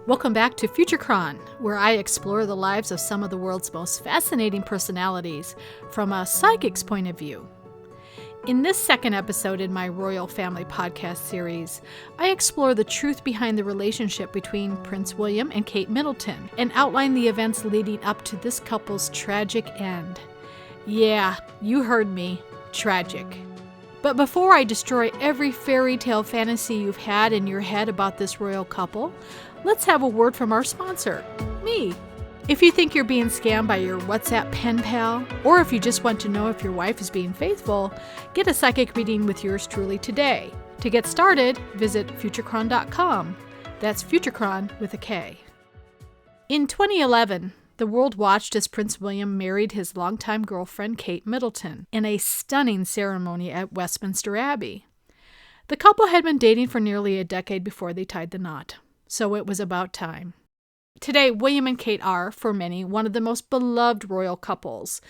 Welcome back to FutureCron, where I explore the lives of some of the world's most fascinating personalities from a psychic's point of view. In this second episode in my Royal Family podcast series, I explore the truth behind the relationship between Prince William and Kate Middleton and outline the events leading up to this couple's tragic end. Yeah, you heard me, tragic. But before I destroy every fairy tale fantasy you've had in your head about this royal couple, let's have a word from our sponsor, me. If you think you're being scammed by your WhatsApp pen pal, or if you just want to know if your wife is being faithful, get a psychic reading with yours truly today. To get started, visit futurecron.com. That's Futurecron with a K. In 2011, the world watched as Prince William married his longtime girlfriend Kate Middleton in a stunning ceremony at Westminster Abbey. The couple had been dating for nearly a decade before they tied the knot, so it was about time. Today, William and Kate are, for many, one of the most beloved royal couples,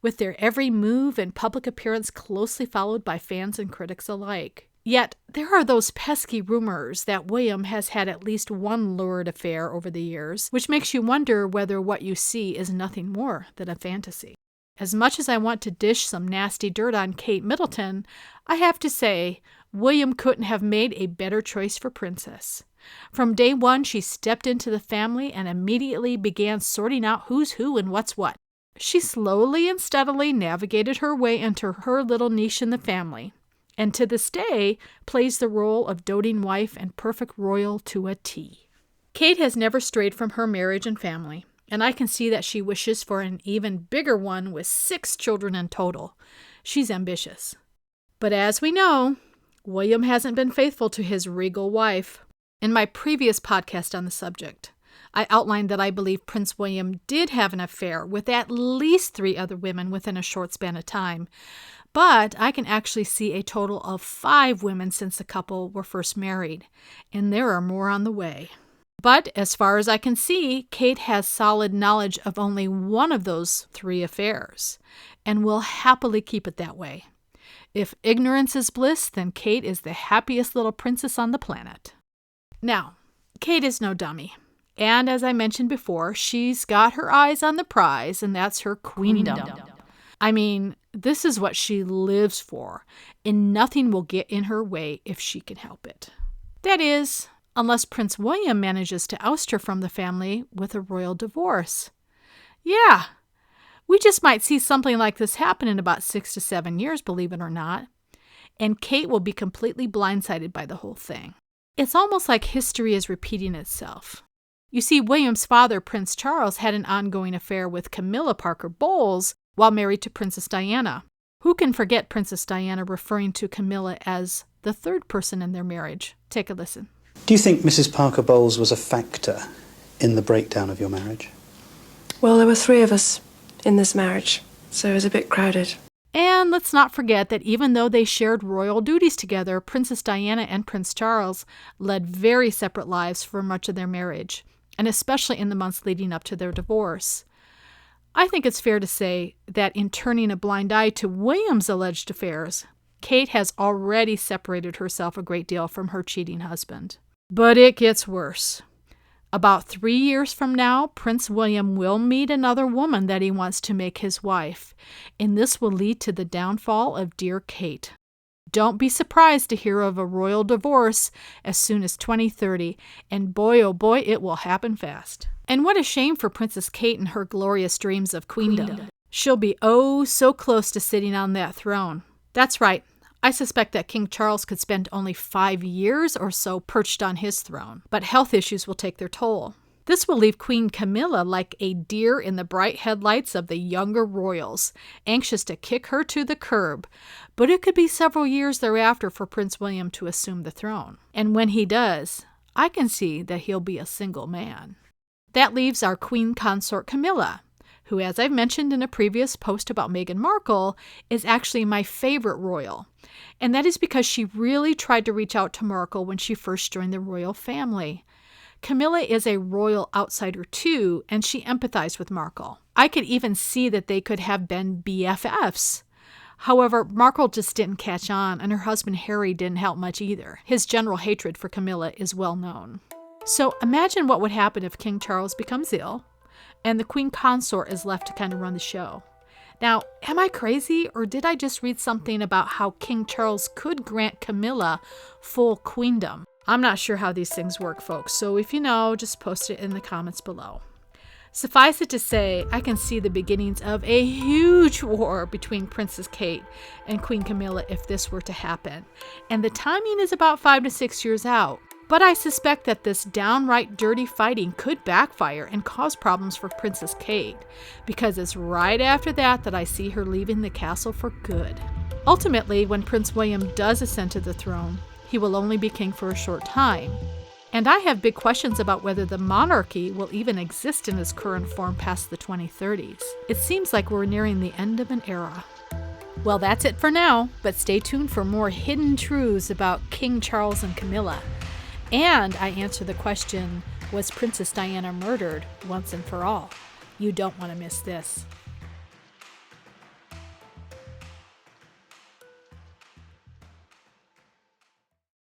with their every move and public appearance closely followed by fans and critics alike. Yet, there are those pesky rumors that William has had at least one lurid affair over the years, which makes you wonder whether what you see is nothing more than a fantasy. As much as I want to dish some nasty dirt on Kate Middleton, I have to say, William couldn't have made a better choice for Princess. From day one, she stepped into the family and immediately began sorting out who's who and what's what. She slowly and steadily navigated her way into her little niche in the family, and to this day plays the role of doting wife and perfect royal to a T. Kate has never strayed from her marriage and family, and I can see that she wishes for an even bigger one with 6 children in total. She's ambitious. But as we know, William hasn't been faithful to his regal wife. In my previous podcast on the subject, I outlined that I believe Prince William did have an affair with at least 3 other women within a short span of time, but I can actually see a total of 5 women since the couple were first married, and there are more on the way. But as far as I can see, Kate has solid knowledge of only one of those 3 affairs, and will happily keep it that way. If ignorance is bliss, then Kate is the happiest little princess on the planet. Now, Kate is no dummy, and as I mentioned before, she's got her eyes on the prize, and that's her queendom. I mean, this is what she lives for, and nothing will get in her way if she can help it. That is, unless Prince William manages to oust her from the family with a royal divorce. Yeah, we just might see something like this happen in about 6 to 7 years, believe it or not, and Kate will be completely blindsided by the whole thing. It's almost like history is repeating itself. You see, William's father, Prince Charles, had an ongoing affair with Camilla Parker Bowles while married to Princess Diana. Who can forget Princess Diana referring to Camilla as the third person in their marriage? Take a listen. Do you think Mrs. Parker Bowles was a factor in the breakdown of your marriage? Well, there were 3 of us in this marriage, so it was a bit crowded. And let's not forget that even though they shared royal duties together, Princess Diana and Prince Charles led very separate lives for much of their marriage, and especially in the months leading up to their divorce. I think it's fair to say that in turning a blind eye to William's alleged affairs, Kate has already separated herself a great deal from her cheating husband. But it gets worse. About 3 years from now, Prince William will meet another woman that he wants to make his wife, and this will lead to the downfall of dear Kate. Don't be surprised to hear of a royal divorce as soon as 2030, and boy oh boy, it will happen fast. And what a shame for Princess Kate and her glorious dreams of queendom. She'll be oh so close to sitting on that throne. That's right. I suspect that King Charles could spend only 5 years or so perched on his throne, but health issues will take their toll. This will leave Queen Camilla like a deer in the bright headlights of the younger royals, anxious to kick her to the curb, but it could be several years thereafter for Prince William to assume the throne. And when he does, I can see that he'll be a single man. That leaves our Queen Consort Camilla, who, as I've mentioned in a previous post about Meghan Markle, is actually my favorite royal. And that is because she really tried to reach out to Markle when she first joined the royal family. Camilla is a royal outsider too, and she empathized with Markle. I could even see that they could have been BFFs. However, Markle just didn't catch on, and her husband Harry didn't help much either. His general hatred for Camilla is well known. So imagine what would happen if King Charles becomes ill and the Queen Consort is left to kind of run the show. Now, am I crazy, or did I just read something about how King Charles could grant Camilla full queendom? I'm not sure how these things work, folks, so if you know, just post it in the comments below. Suffice it to say, I can see the beginnings of a huge war between Princess Kate and Queen Camilla if this were to happen. And the timing is about 5 to 6 years out. But I suspect that this downright dirty fighting could backfire and cause problems for Princess Kate, because it's right after that I see her leaving the castle for good. Ultimately, when Prince William does ascend to the throne, he will only be king for a short time. And I have big questions about whether the monarchy will even exist in its current form past the 2030s. It seems like we're nearing the end of an era. Well, that's it for now, but stay tuned for more hidden truths about King Charles and Camilla. And I answer the question, was Princess Diana murdered once and for all? You don't want to miss this.